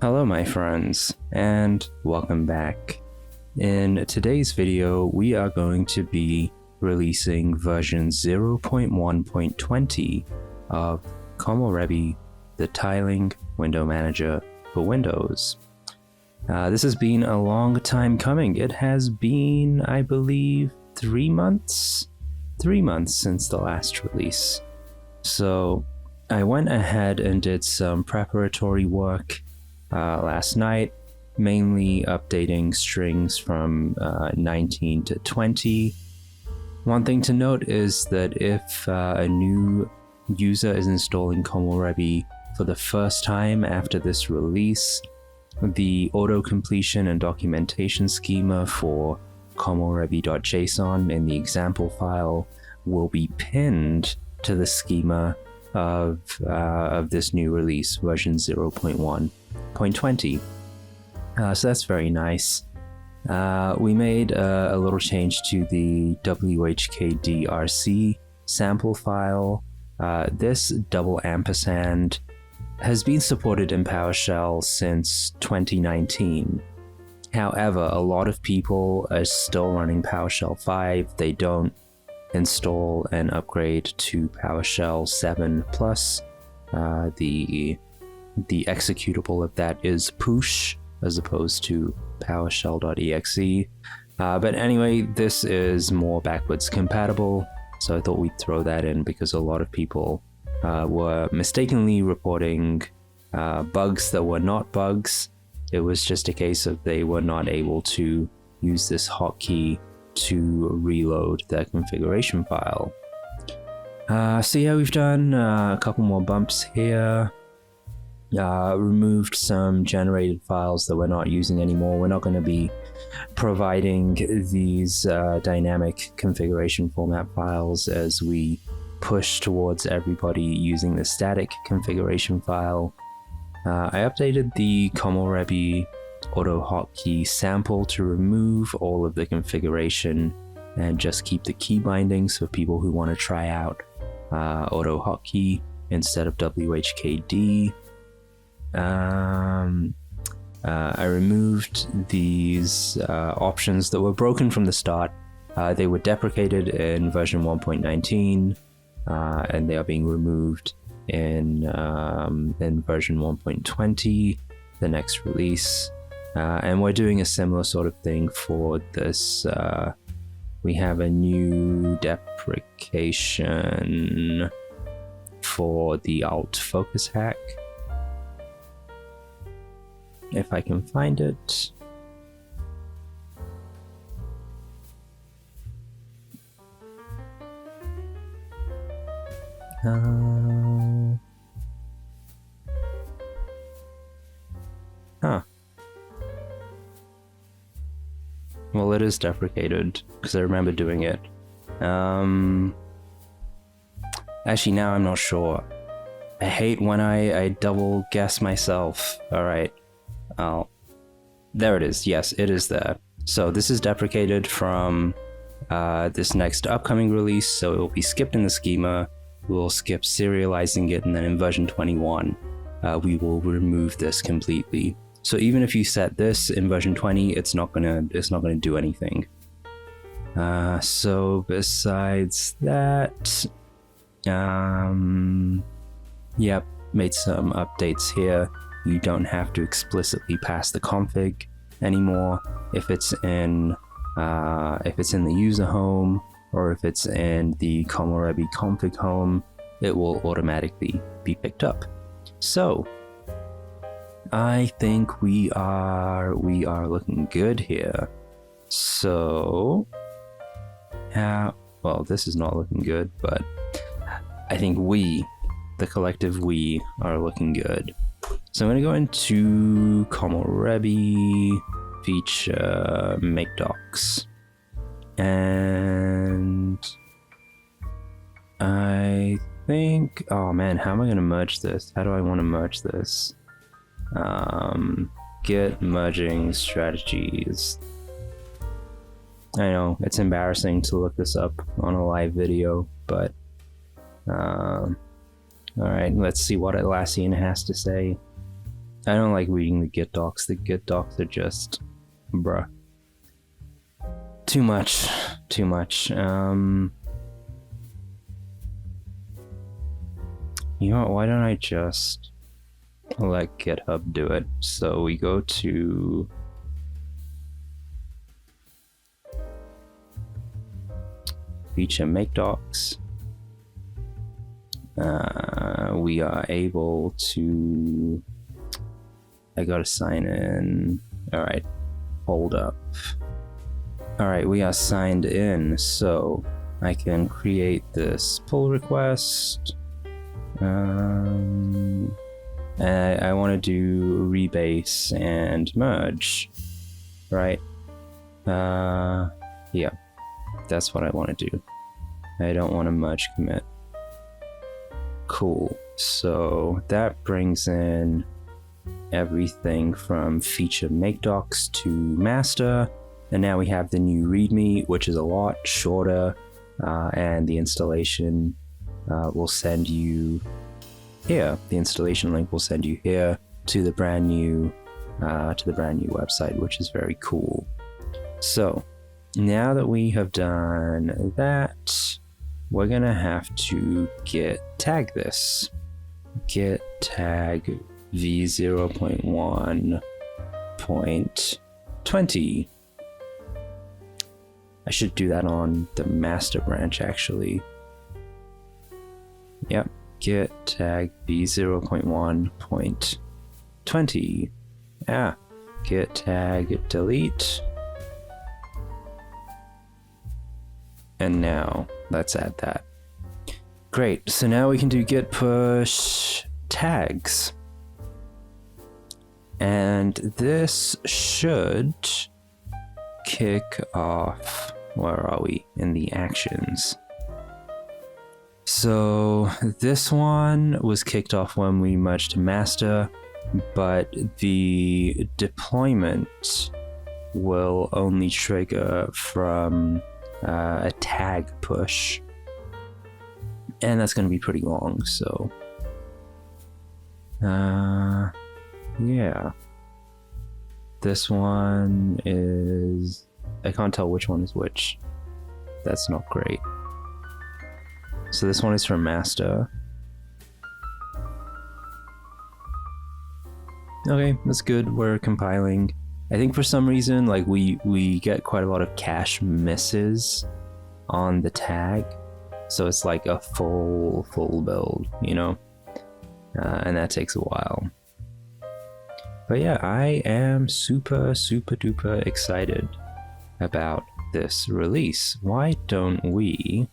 Hello my friends, and welcome back. In today's video, we are going to be releasing version 0.1.20 of Komorebi, the tiling window manager for Windows. This has been a long time coming. It has been, I believe, 3 months? 3 months since the last release. So I went ahead and did some preparatory work last night, mainly updating strings from 19 to 20. One thing to note is that if a new user is installing Komorebi for the first time after this release, the auto-completion and documentation schema for komorebi.json in the example file will be pinned to the schema of this new release, version 0.1.20. So that's very nice. We made a little change to the whkdrc sample file. This double ampersand has been supported in PowerShell since 2019. However, a lot of people are still running PowerShell 5. They don't install and upgrade to PowerShell 7 plus. The executable of that is push as opposed to PowerShell.exe. But anyway, this is more backwards compatible, so I thought we'd throw that in because a lot of people were mistakenly reporting bugs that were not bugs. It was just a case of they were not able to use this hotkey to reload their configuration file. So yeah, we've done a couple more bumps here. Removed some generated files that we're not using anymore. We're not going to be providing these dynamic configuration format files as we push towards everybody using the static configuration file. I updated the Komorebi auto hotkey sample to remove all of the configuration and just keep the key bindings for people who want to try out auto hotkey instead of whkd. I removed these options that were broken from the start. They were deprecated in version 1.19 and they are being removed in version 1.20, the next release. And we're doing a similar sort of thing for this. We have a new deprecation for the alt focus hack. If I can find it. Well, it is deprecated because I remember doing it. Actually, now I'm not sure. I hate when I double guess myself. All right. Oh, there it is. Yes, it is there. So this is deprecated from this next upcoming release, so it will be skipped in the schema. We'll skip serializing it, and then in version 21, we will remove this completely. So even if you set this in version 20, it's not gonna do anything. So besides that, yep, made some updates here. You don't have to explicitly pass the config anymore. If it's in the user home or if it's in the Komorebi config home, it will automatically be picked up. So I think we are looking good here. So well, this is not looking good, but I think the collective we are looking good. So I'm going to go into Komorebi, feature, make docs, and I think, oh man, how am I going to merge this? How do I want to merge this? Git merging strategies. I know, it's embarrassing to look this up on a live video, but alright, let's see what Atlassian has to say. I don't like reading the Git docs. The Git docs are just, bruh. Too much. You know what, why don't I just let GitHub do it? So we go to feature make docs. We are able to, I gotta sign in. All right, hold up. All right, we are signed in, so I can create this pull request. And I want to do rebase and merge, right? Yeah, that's what I want to do. I don't want to merge commit. Cool. So that brings in everything from feature make docs to master, and now we have the new README, which is a lot shorter, and the installation will send you here. The installation link will send you here to the brand new website, which is very cool. So now that we have done that, we're gonna have to git tag this. Git tag v0.1.20. I should do that on the master branch actually. Yep, git tag v0.1.20. Git tag delete. And now let's add that. Great, so now we can do git push tags. And this should kick off, where are we? In the actions. So this one was kicked off when we merged to master, but the deployment will only trigger from a tag push. And that's going to be pretty long, so yeah. This one is, I can't tell which one is which. That's not great. So this one is from master. Okay, that's good. We're compiling. I think for some reason, like we get quite a lot of cache misses on the tag. So it's like a full build, you know? And that takes a while. But yeah, I am super duper excited about this release. Why don't we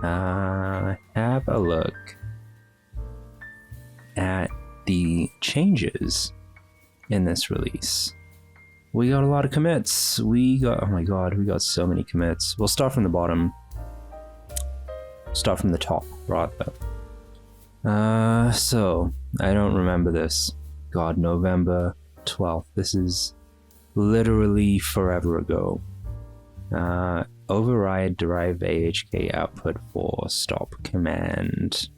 have a look at the changes in this release? We got a lot of commits. Oh my god, we got so many commits. We'll start from the bottom. Start from the top, rather. So, I don't remember this. God, November 12th. This is literally forever ago. Override derive AHK output for stop command.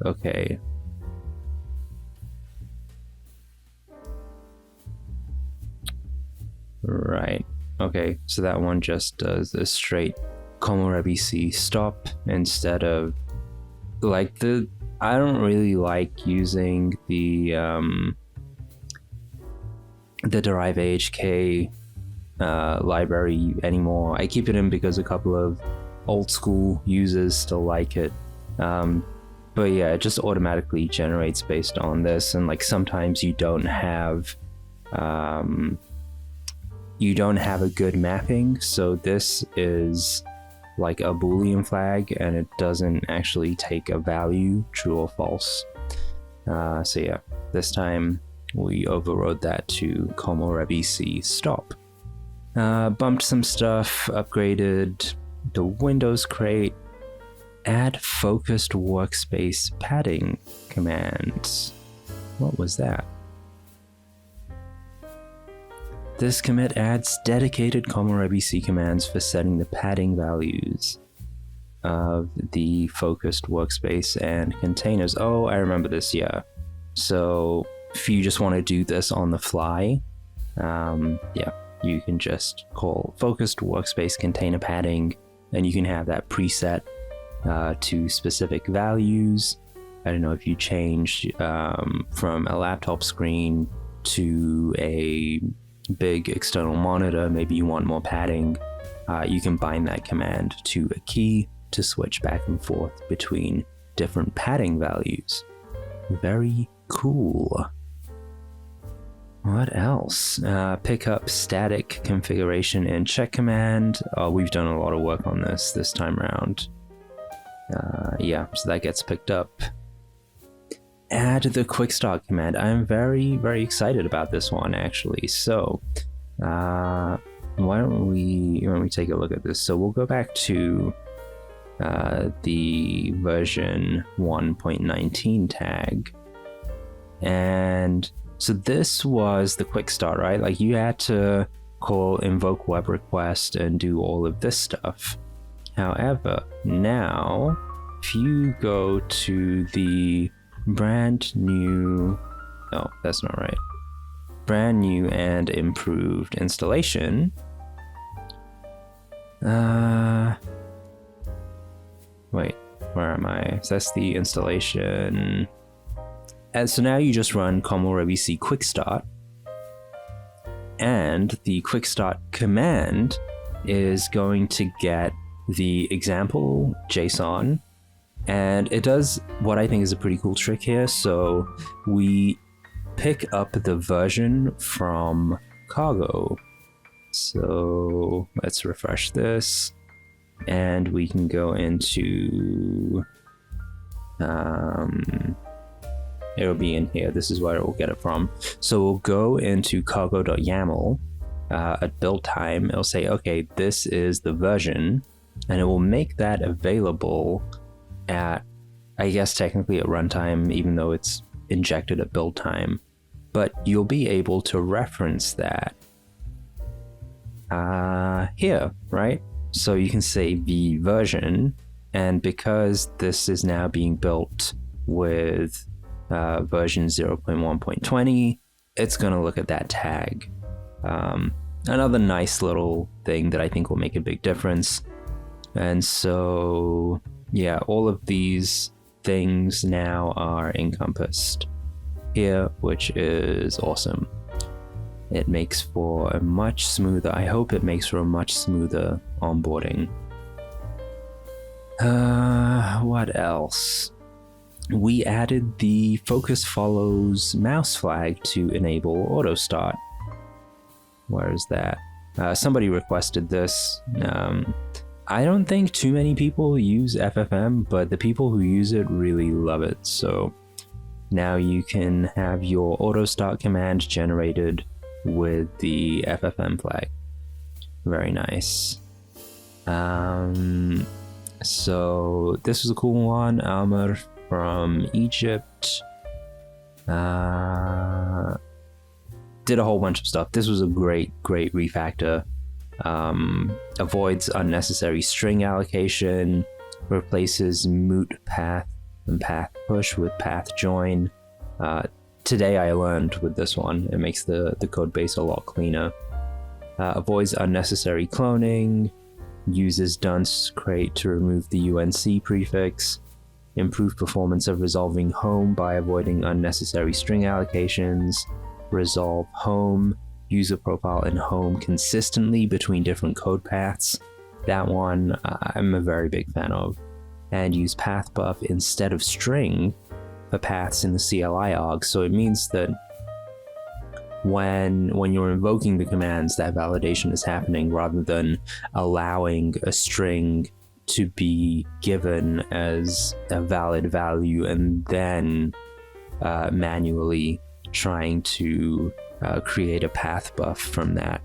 Okay. Right. Okay, so that one just does a straight Komorebi C stop instead of like I don't really like using the derive AHK library anymore. I keep it in because a couple of old school users still like it. But yeah, it just automatically generates based on this, and like sometimes you don't have a good mapping, so this is like a Boolean flag and it doesn't actually take a value, true or false. So yeah, this time we overrode that to Komorebi C stop. Bumped some stuff, upgraded the Windows crate, add focused workspace padding commands. What was that? This commit adds dedicated Komorebi C commands for setting the padding values of the focused workspace and containers. Oh, I remember this, yeah. So if you just want to do this on the fly, yeah, you can just call focused workspace container padding, and you can have that preset to specific values. I don't know if you change from a laptop screen to a big external monitor, maybe you want more padding, you can bind that command to a key to switch back and forth between different padding values. Very cool. What else? Pick up static configuration in check command. Oh, we've done a lot of work on this time around. Yeah, so that gets picked up. Add the quick start command. I'm very, very excited about this one, actually. So, why don't we take a look at this? So we'll go back to the version 1.19 tag, and so this was the quick start, right? Like you had to call invoke web request and do all of this stuff. However, now if you go to the brand new, no, that's not right. Brand new and improved installation. Wait, where am I? So that's the installation. And so now you just run Komorebi C quick start, and the quick start command is going to get the example JSON, and it does what I think is a pretty cool trick here. So we pick up the version from cargo. So let's refresh this, and we can go into it'll be in here. This is where it will get it from. So we'll go into cargo.yaml at build time. It'll say, okay, this is the version, and it will make that available at, I guess technically at runtime, even though it's injected at build time. But you'll be able to reference that here, right? So you can say the version, and because this is now being built with version 0.1.20, it's going to look at that tag. Another nice little thing that I think will make a big difference. And so, yeah, all of these things now are encompassed here, which is awesome. It makes for a much smoother, I hope it makes for a much smoother onboarding. What else? We added the focus follows mouse flag to enable auto start. Where is that? Somebody requested this. I don't think too many people use FFM, but the people who use it really love it. So now you can have your auto start command generated with the FFM flag. Very nice. So this was a cool one. Amr from Egypt did a whole bunch of stuff. This was a great refactor. Avoids unnecessary string allocation, replaces moot path and path push with path join. Today I learned with this one, it makes the code base a lot cleaner. Avoids unnecessary cloning, uses dunce crate to remove the UNC prefix, improve performance of resolving home by avoiding unnecessary string allocations, resolve home, user profile and home consistently between different code paths. That one I'm a very big fan of. And use path buff instead of string for paths in the CLI arg. So it means that when you're invoking the commands, that validation is happening rather than allowing a string to be given as a valid value and then manually trying to create a path buff from that.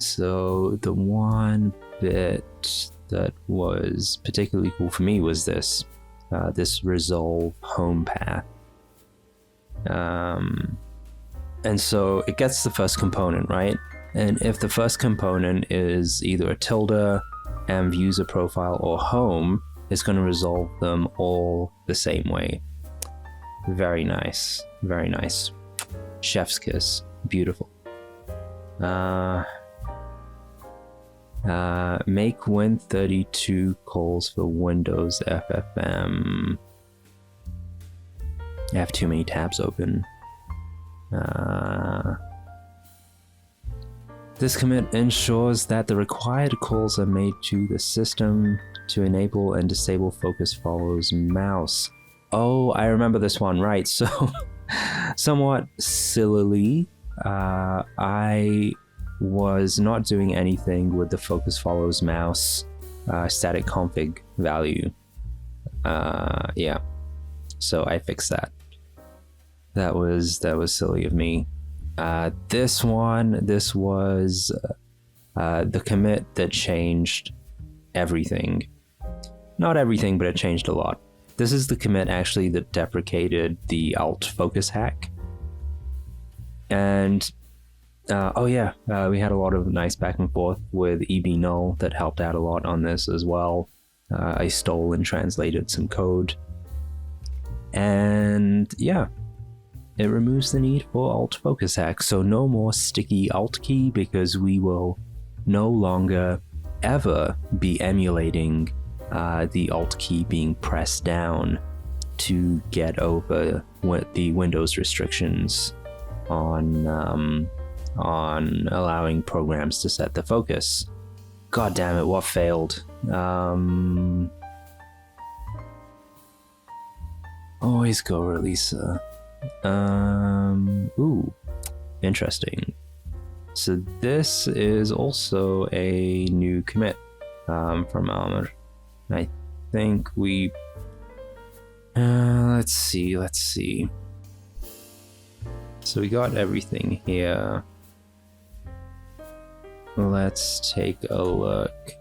So the one bit that was particularly cool for me was this resolve home path. And so it gets the first component, right? And if the first component is either a tilde and user profile or home, it's going to resolve them all the same way. Very nice. Very nice. Chef's kiss. Beautiful. Make Win32 calls for Windows FFM. I have too many tabs open. This commit ensures that the required calls are made to the system to enable and disable focus follows mouse. Oh, I remember this one, right. So, somewhat sillily, I was not doing anything with the focus follows mouse static config value. Yeah, so I fixed that. That was silly of me. This was the commit that changed everything. Not everything, but it changed a lot. This is the commit actually that deprecated the alt focus hack. And we had a lot of nice back and forth with EBnull that helped out a lot on this as well. I stole and translated some code. And yeah, it removes the need for alt focus hack. So no more sticky alt key, because we will no longer ever be emulating the alt key being pressed down to get over the Windows restrictions on allowing programs to set the focus. God damn it, what failed? Always go releaser. Ooh, interesting. So this is also a new commit from Almer. I think we... let's see. So we got everything here. Let's take a look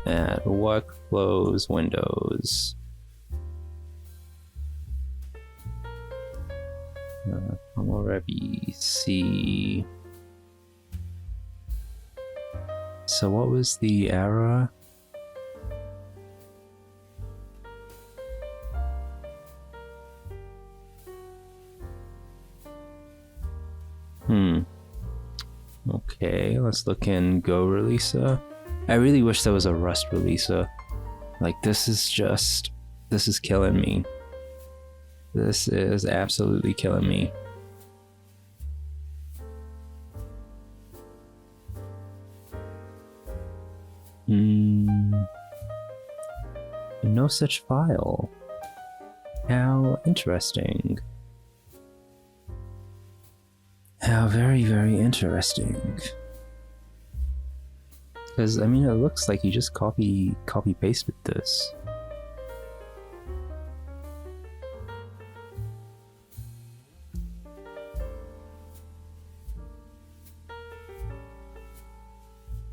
at workflows windows. Komorebi C. So what was the error? Okay, let's look in Go releaser. I really wish there was a Rust releaser. Like, this is killing me. This is absolutely killing me. No such file. How interesting. How very, very interesting. Because, I mean, it looks like you just copy pasted this.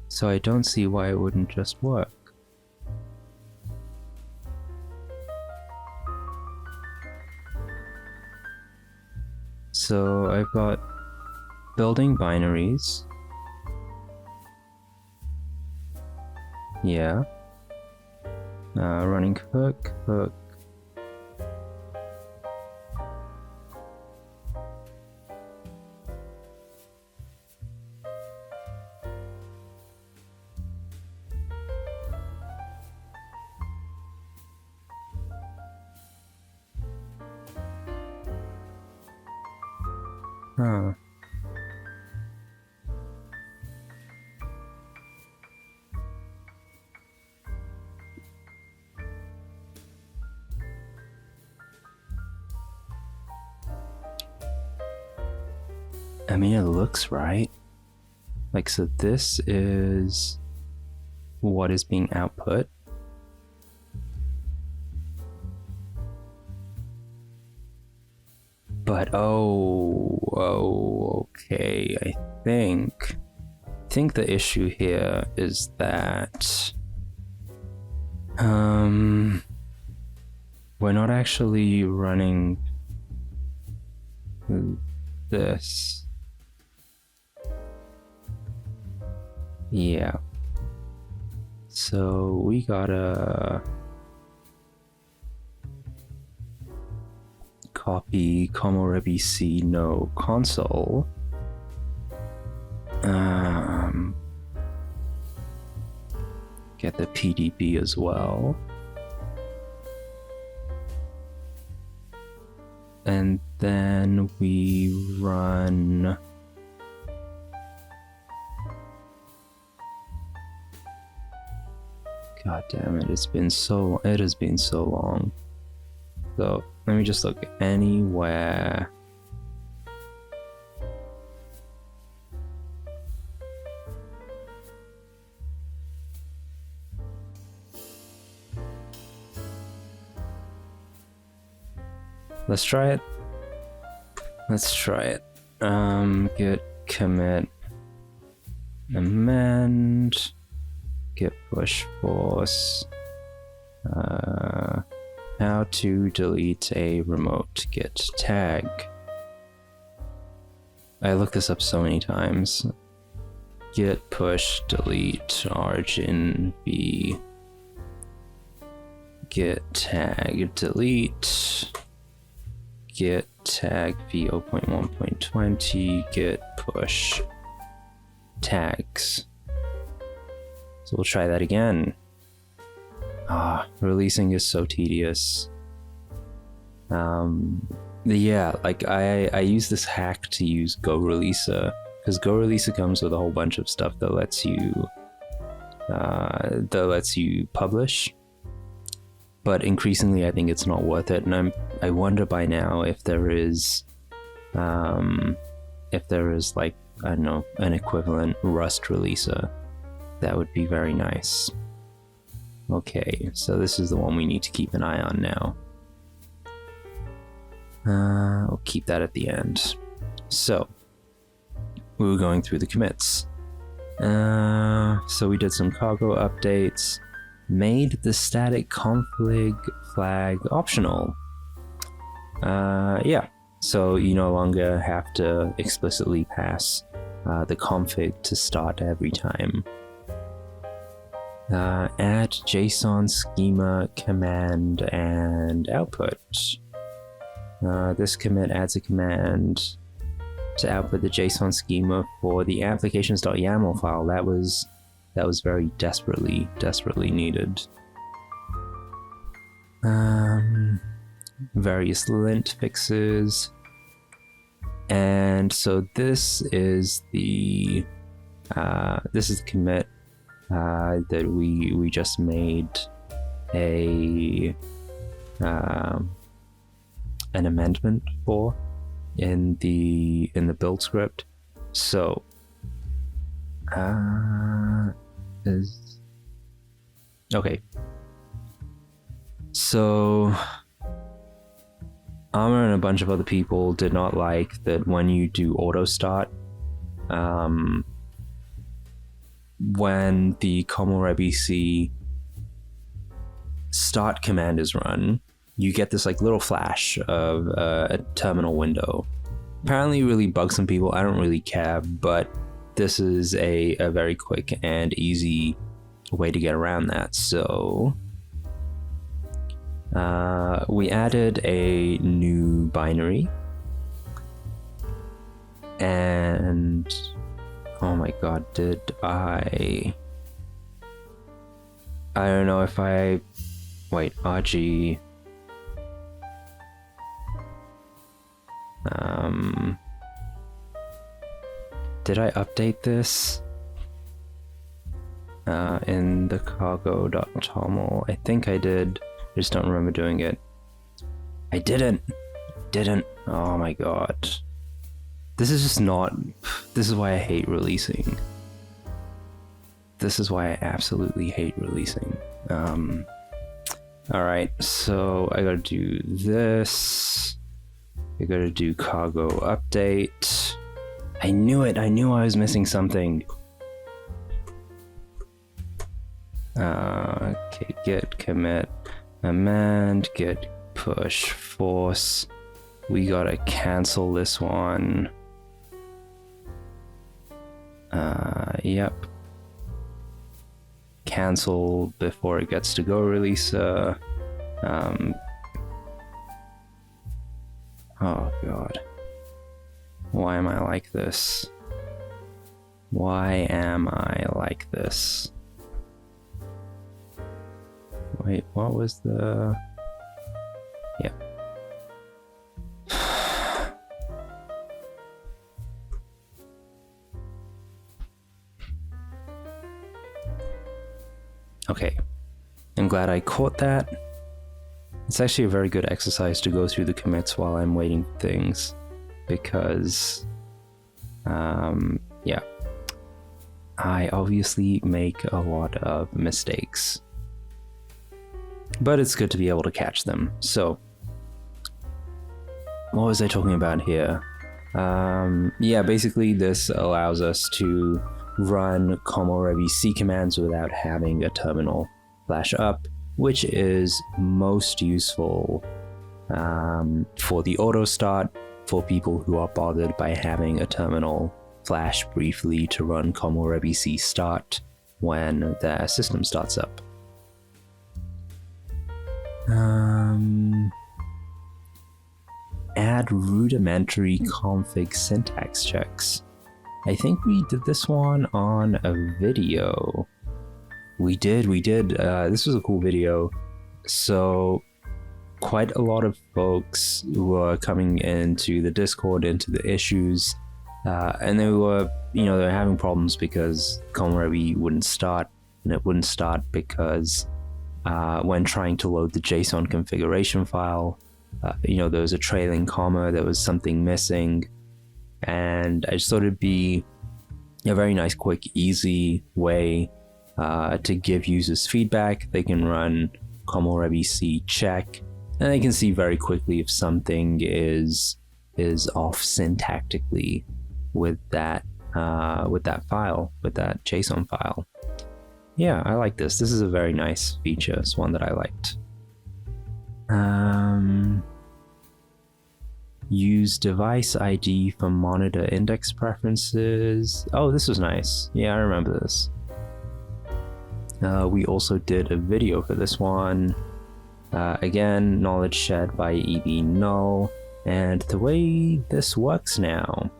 So I don't see why it wouldn't just work. So I've got building binaries. Yeah. Running hook. Huh. I mean, it looks right. Like, so this is what is being output. But okay. I think the issue here is that we're not actually running this. Yeah. So we gotta copy Komorebi C no console. Get the PDB as well. And then we run God damn it, it has been so long. So let me just look anywhere. Let's try it. Git commit amend, git push force, how to delete a remote git tag. I looked this up so many times. Git push delete origin v git tag delete git tag v0.1.20 git push tags. So we'll try that again. Releasing is so tedious. Yeah, like I use this hack to use Go Releaser, because Go Releaser comes with a whole bunch of stuff that lets you publish. But increasingly, I think it's not worth it, and I wonder by now if there is like, I don't know, an equivalent Rust releaser. That would be very nice. Okay, so this is the one we need to keep an eye on now. I'll keep that at the end. So we were going through the commits. So we did some cargo updates. Made the static config flag optional. Yeah, so you no longer have to explicitly pass the config to start every time. Add JSON schema command and output. This commit adds a command to output the JSON schema for the applications.yaml file. That was very desperately needed. Various lint fixes, and so this is the commit that we just made an amendment for in the build script. So okay, so Armor and a bunch of other people did not like that when you do auto start, when the Komorebi C start command is run, you get this like little flash of a terminal window. Apparently really bugs some people. I don't really care, but this is a very quick and easy way to get around that. So we added a new binary, and oh my god, did I don't know if I wait, RG did I update this in the cargo.toml? I think I did. I just don't remember doing it. I didn't. Oh my god. This is just not... This is why I hate releasing. This is why I absolutely hate releasing. Alright, so I gotta do this. I gotta do cargo update. I knew it! I knew I was missing something. Okay, git commit amend, git push force. We gotta cancel this one. Yep. cancel before it gets to go releaser. Oh god. Why am I like this? Why am I like this? Wait, what was the... Yeah. Okay. I'm glad I caught that. It's actually a very good exercise to go through the commits while I'm waiting for things, because, yeah, I obviously make a lot of mistakes, but it's good to be able to catch them. So, what was I talking about here? Yeah, basically this allows us to run Komorebi C commands without having a terminal flash up, which is most useful for the auto start for people who are bothered by having a terminal flash briefly to run Komorebi C start when their system starts up. Add rudimentary config syntax checks. I think we did this one on a video. We did. This was a cool video. So quite a lot of folks were coming into the Discord, into the issues, and they were, they're having problems because Komorebi wouldn't start, and it wouldn't start because when trying to load the JSON configuration file, there was a trailing comma, there was something missing, and I just thought it'd be a very nice, quick, easy way to give users feedback. They can run Komorebi C check, and they can see very quickly if something is off syntactically with that file, with that JSON file. Yeah, I like this. This is a very nice feature. It's one that I liked. Use device ID for monitor index preferences. Oh, this was nice. Yeah, I remember this. We also did a video for this one. Again, knowledge shared by EB null. And the way this works now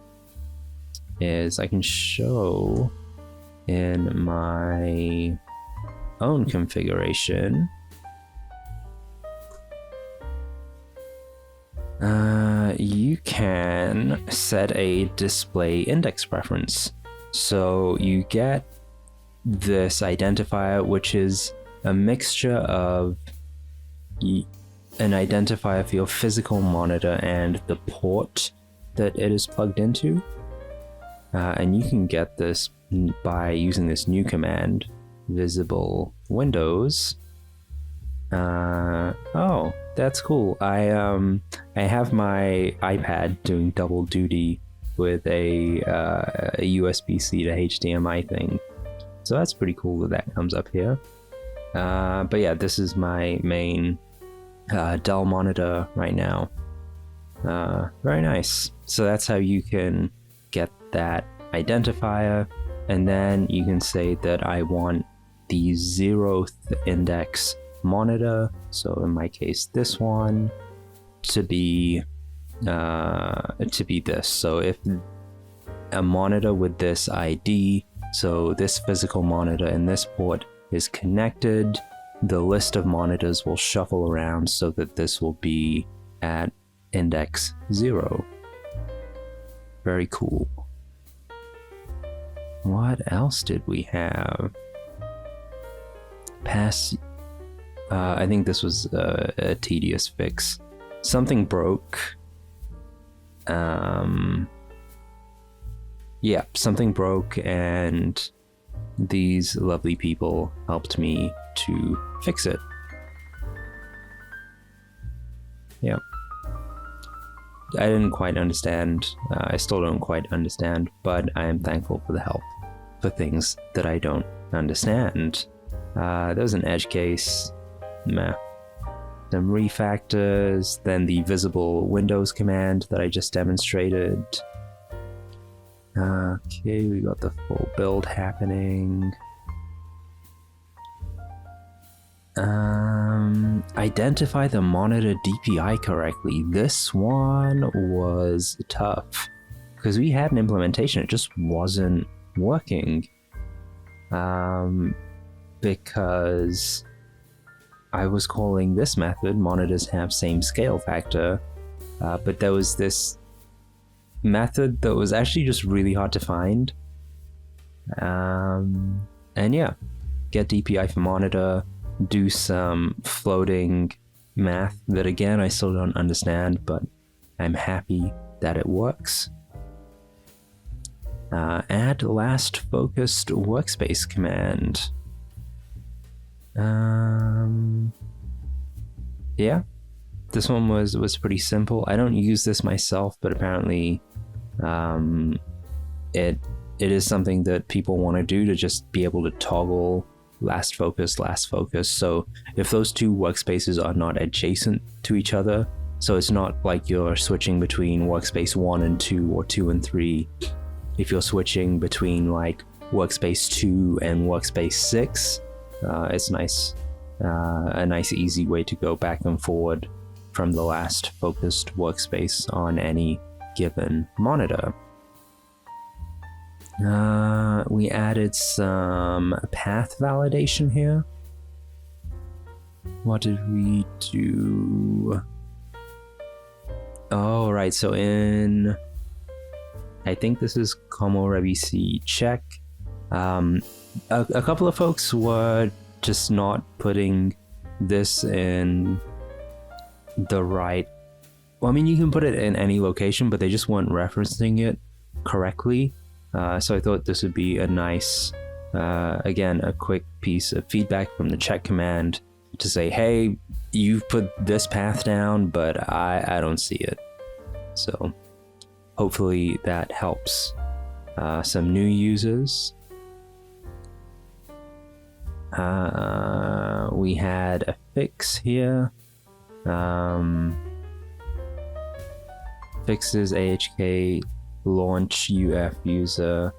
is I can show in my own configuration. You can set a display index preference. So you get this identifier, which is a mixture of an identifier for your physical monitor and the port that it is plugged into. And you can get this by using this new command, visible windows. Oh, that's cool. I have my iPad doing double duty with a USB-C to HDMI thing. So that's pretty cool that comes up here. But yeah, this is my main Dell monitor right now. Very nice. So that's how you can get that identifier, and then you can say that I want the 0th index monitor, so in my case this one, to be this. So if a monitor with this ID, so this physical monitor in this port is connected, the list of monitors will shuffle around so that this will be at index 0. Very cool. What else did we have? I think this was a tedious fix. Something broke. Yeah, something broke, and these lovely people helped me to fix it. Yeah. I didn't quite understand. I still don't quite understand, but I am thankful for the help for things that I don't understand. There was an edge case. Meh. Some refactors, then the visible windows command that I just demonstrated. Okay, we got the full build happening. Identify the monitor DPI correctly. This one was tough because we had an implementation, it just wasn't working. Because I was calling this method monitors have same scale factor, but there was this method that was actually just really hard to find. And yeah, get DPI for monitor, do some floating math that again I still don't understand, but I'm happy that it works. Add last focused workspace command. Yeah, this one was pretty simple. I don't use this myself, but apparently it is something that people want to do, to just be able to toggle last focus. So if those two workspaces are not adjacent to each other, so it's not like you're switching between workspace 1 and 2 or 2 and 3. If you're switching between like workspace 2 and workspace 6, it's nice, a nice easy way to go back and forward from the last focused workspace on any given monitor. We added some path validation here. What did we do? Oh, right, so I think this is Komorebi C check. A couple of folks were just not putting this in the right... Well, I mean, you can put it in any location, but they just weren't referencing it correctly. So I thought this would be a nice, again, a quick piece of feedback from the check command to say, hey, you've put this path down, but I don't see it. So hopefully that helps some new users. We had a fix here. Fixes AHK launch UF user.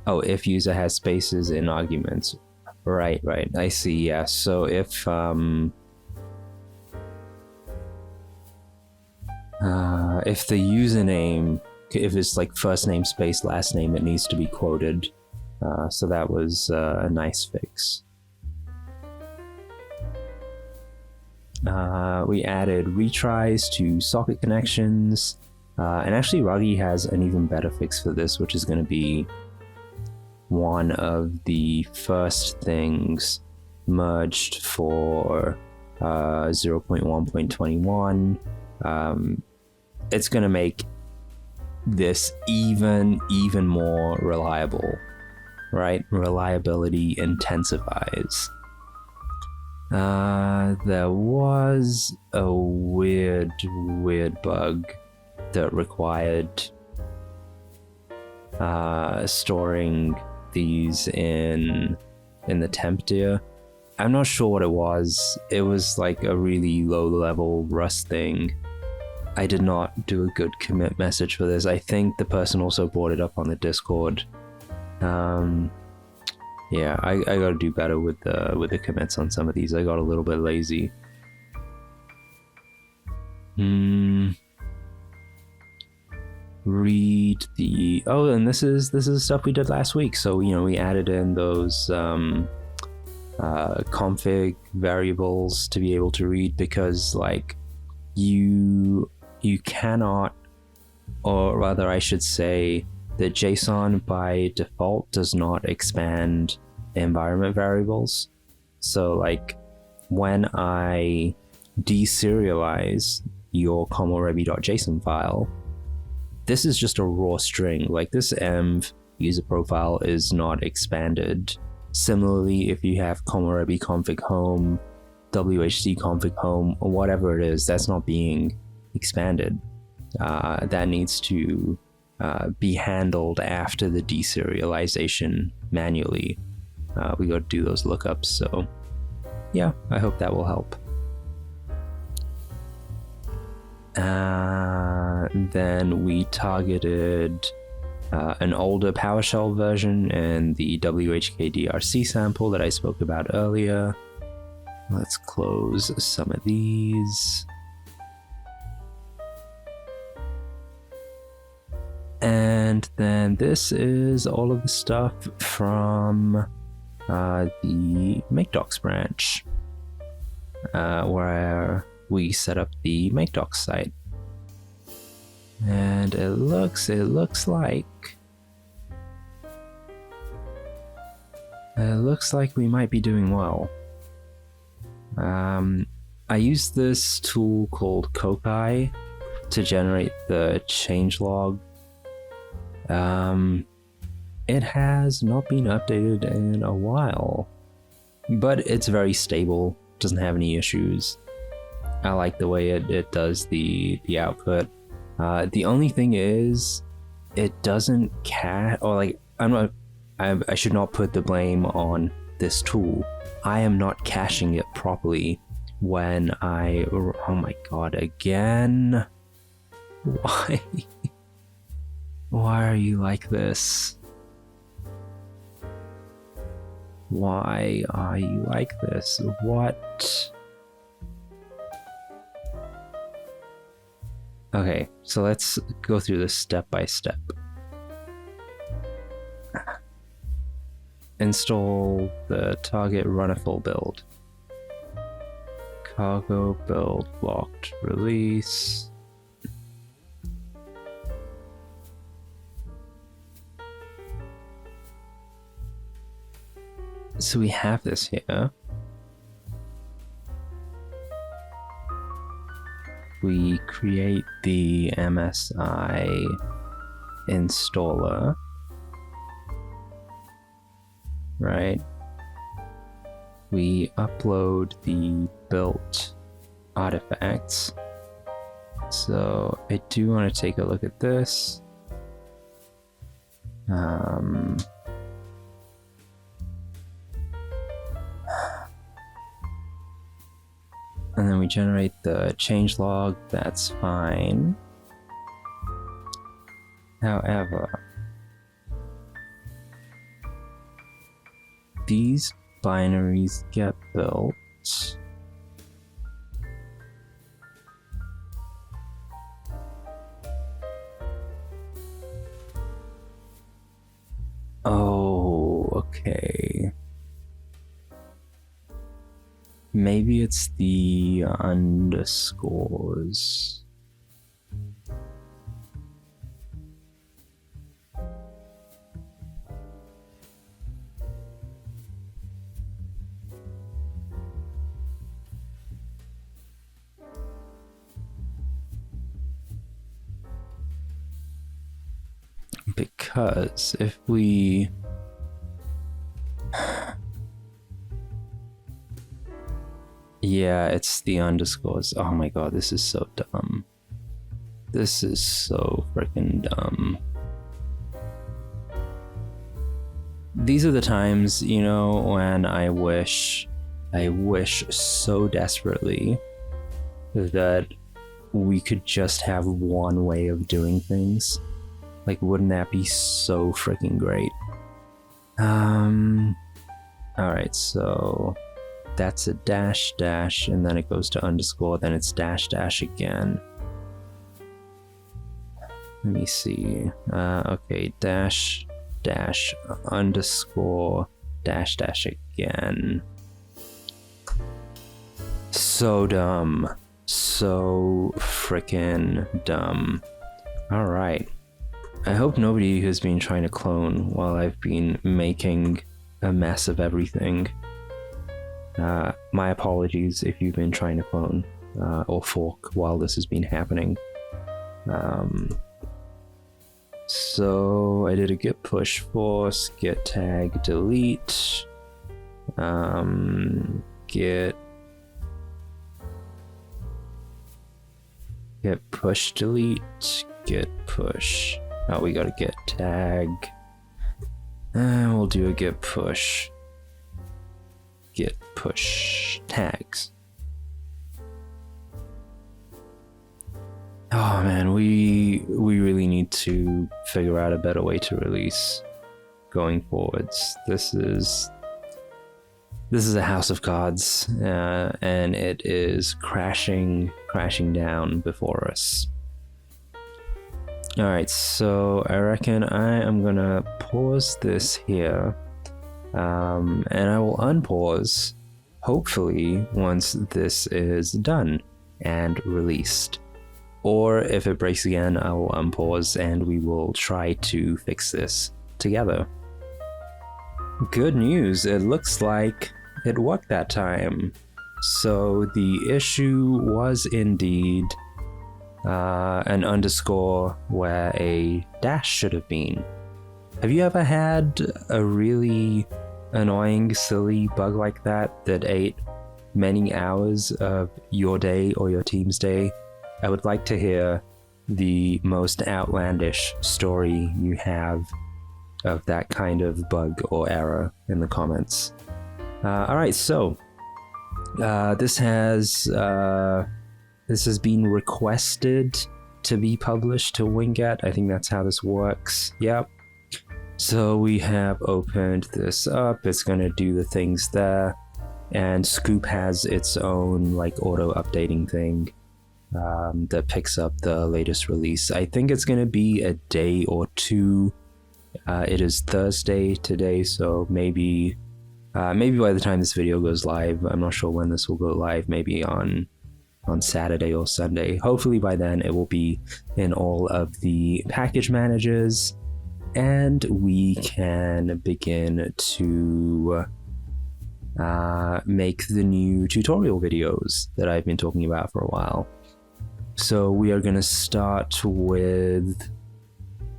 Oh, if user has spaces in arguments. Right, I see, yeah. So if the username, if it's like first name space last name, it needs to be quoted. So that was a nice fix. We added retries to socket connections. And actually Ruggy has an even better fix for this, which is going to be one of the first things merged for 0.1.21. It's going to make this even more reliable, right? Reliability intensifies. There was a weird bug that required storing these in the temp dir. I'm not sure what it was. It was like a really low level Rust thing. I did not do a good commit message for this. I think the person also brought it up on the Discord. Yeah, I gotta do better with the commits on some of these. I got a little bit lazy. Read the... Oh, and this is stuff we did last week. So, you know, we added in those config variables to be able to read, because like you cannot, or rather I should say that JSON by default does not expand environment variables. So like when I deserialize your komorebi.json file, this is just a raw string. Like this env user profile is not expanded. Similarly, if you have komorebi config home, whc config home, or whatever it is, that's not being expanded. That needs to be handled after the deserialization manually. We got to do those lookups. So yeah, I hope that will help. Then we targeted an older PowerShell version and the WHKDRC sample that I spoke about earlier. Let's close some of these. And then this is all of the stuff from the MakeDocs branch, where we set up the MakeDocs site. And it looks like we might be doing well. I use this tool called Kokai to generate the changelog. It has not been updated in a while, but it's very stable, doesn't have any issues. I like the way it does the output. The only thing is, it doesn't or like, I should not put the blame on this tool. I am not caching it properly when oh my god, again? Why? Why are you like this? Why are you like this? What? Okay, so let's go through this step by step. Install the target, run a full build. Cargo build locked release. So we have this here. We create the MSI installer, right? We upload the built artifacts. So I do want to take a look at this. And then we generate the changelog, that's fine. However, these binaries get built. Oh, okay. Maybe it's the underscores. Because if we yeah, it's the underscores. Oh my god, this is so dumb. This is so freaking dumb. These are the times, you know, when I wish so desperately that we could just have one way of doing things. Like, wouldn't that be so freaking great? Alright, so that's a dash dash, and then it goes to underscore, then it's dash dash again. Let me see. Okay, dash dash underscore dash dash again. So dumb. So freaking dumb. Alright. I hope nobody has been trying to clone while I've been making a mess of everything. My apologies if you've been trying to clone or fork while this has been happening. So I did a git push force, git tag delete, git push delete, git push. Oh, we got a git tag. And we'll do a git push tags. Oh man, we really need to figure out a better way to release going forwards. This is This is a house of cards, and it is crashing down before us. Alright, so I reckon I am gonna pause this here, and I will unpause, hopefully, once this is done and released. Or if it breaks again, I will unpause and we will try to fix this together. Good news, it looks like it worked that time. So the issue was indeed an underscore where a dash should have been. Have you ever had a really annoying, silly bug like that that ate many hours of your day or your team's day? I would like to hear the most outlandish story you have of that kind of bug or error in the comments. Alright, so this has been requested to be published to Winget. I think that's how this works. Yep. So we have opened this up. It's going to do the things there. And Scoop has its own like auto updating thing that picks up the latest release. I think it's going to be a day or two. It is Thursday today, so maybe by the time this video goes live, I'm not sure when this will go live, maybe on Saturday or Sunday. Hopefully by then it will be in all of the package managers, and we can begin to make the new tutorial videos that I've been talking about for a while. So we are going to start with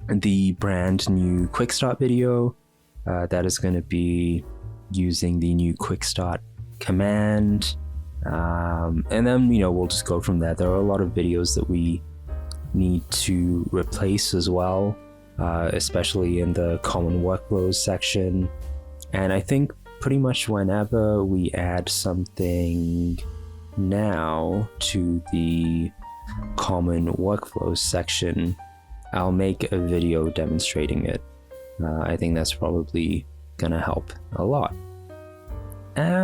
the brand new quick start video that is going to be using the new quick start command, and then we'll just go from there. There are a lot of videos that we need to replace as well, especially in the common workflows section, and I think pretty much whenever we add something now to the common workflows section, I'll make a video demonstrating it. I think that's probably gonna help a lot.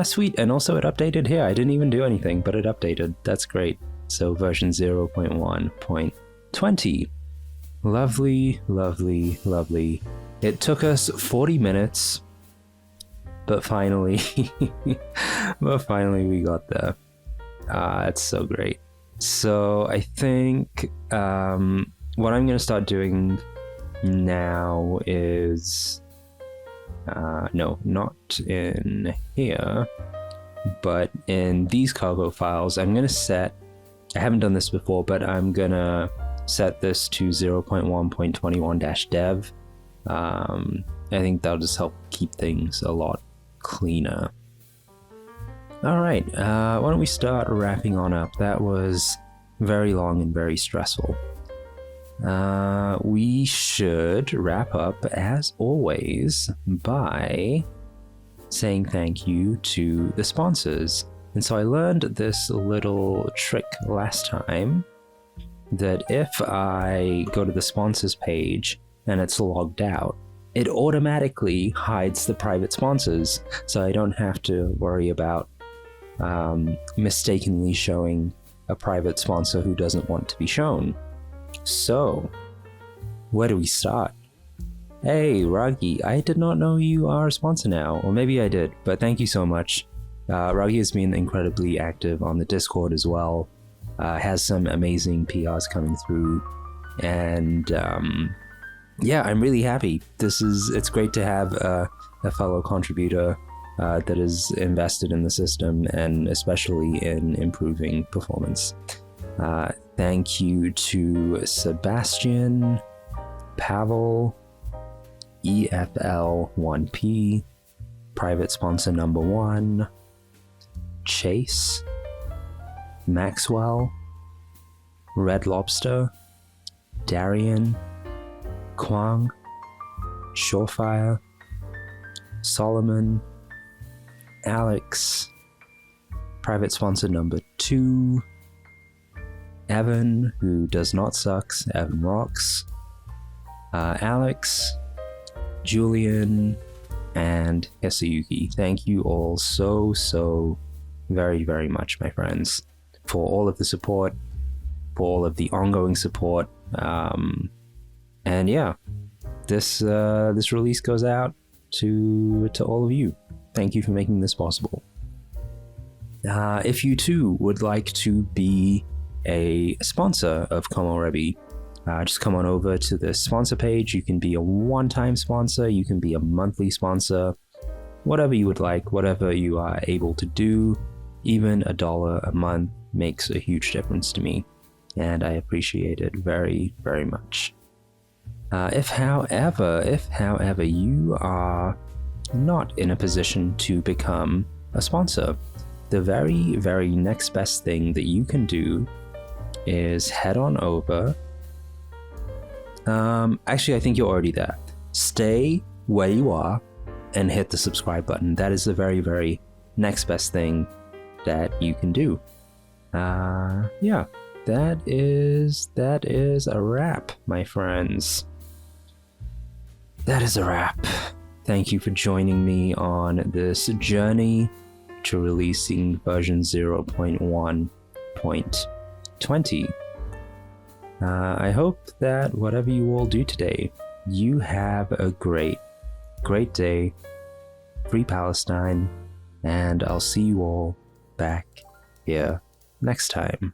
Sweet, and also it updated here. I didn't even do anything, but it updated. That's great. So version 0.1.20. Lovely, lovely, lovely. It took us 40 minutes, but finally, we got there. It's so great. So I think what I'm gonna start doing now is no, not in here, but in these cargo files, I'm gonna set, I haven't done this before, but I'm gonna set this to 0.1.21-dev. I think that'll just help keep things a lot cleaner. Alright, why don't we start wrapping on up? That was very long and very stressful. We should wrap up, as always, by saying thank you to the sponsors. And so I learned this little trick last time, that if I go to the sponsors page and it's logged out, it automatically hides the private sponsors, so I don't have to worry about mistakenly showing a private sponsor who doesn't want to be shown. So, where do we start? Hey, Raggy, I did not know you are a sponsor now, or maybe I did, but thank you so much. Raggy has been incredibly active on the Discord as well, has some amazing PRs coming through, and yeah, I'm really happy. It's great to have a fellow contributor that is invested in the system, and especially in improving performance. Thank you to Sebastian, Pavel, EFL1P, private sponsor number 1, Chase, Maxwell, Red Lobster, Darian, Kwang, Surefire, Solomon, Alex, private sponsor number 2, Evan, who does not sucks, Evan rocks, Alex, Julian, and Kasuyuki. Thank you all so very, very much, my friends, for all of the support, for all of the ongoing support. And yeah, this release goes out to all of you. Thank you for making this possible. If you too would like to be a sponsor of Komorebi, just come on over to the sponsor page. You can be a one-time sponsor, you can be a monthly sponsor, whatever you would like, whatever you are able to do. Even $1 a month makes a huge difference to me, and I appreciate it very, very much. If however you are not in a position to become a sponsor, the very, very next best thing that you can do is head on over. Actually, I think you're already there. Stay where you are and hit the subscribe button. That is the very, very next best thing that you can do. Yeah, that is a wrap, my friends. That is a wrap. Thank you for joining me on this journey to releasing version 0.1.20. I hope that whatever you all do today, you have a great day. Free Palestine, and I'll see you all back here next time.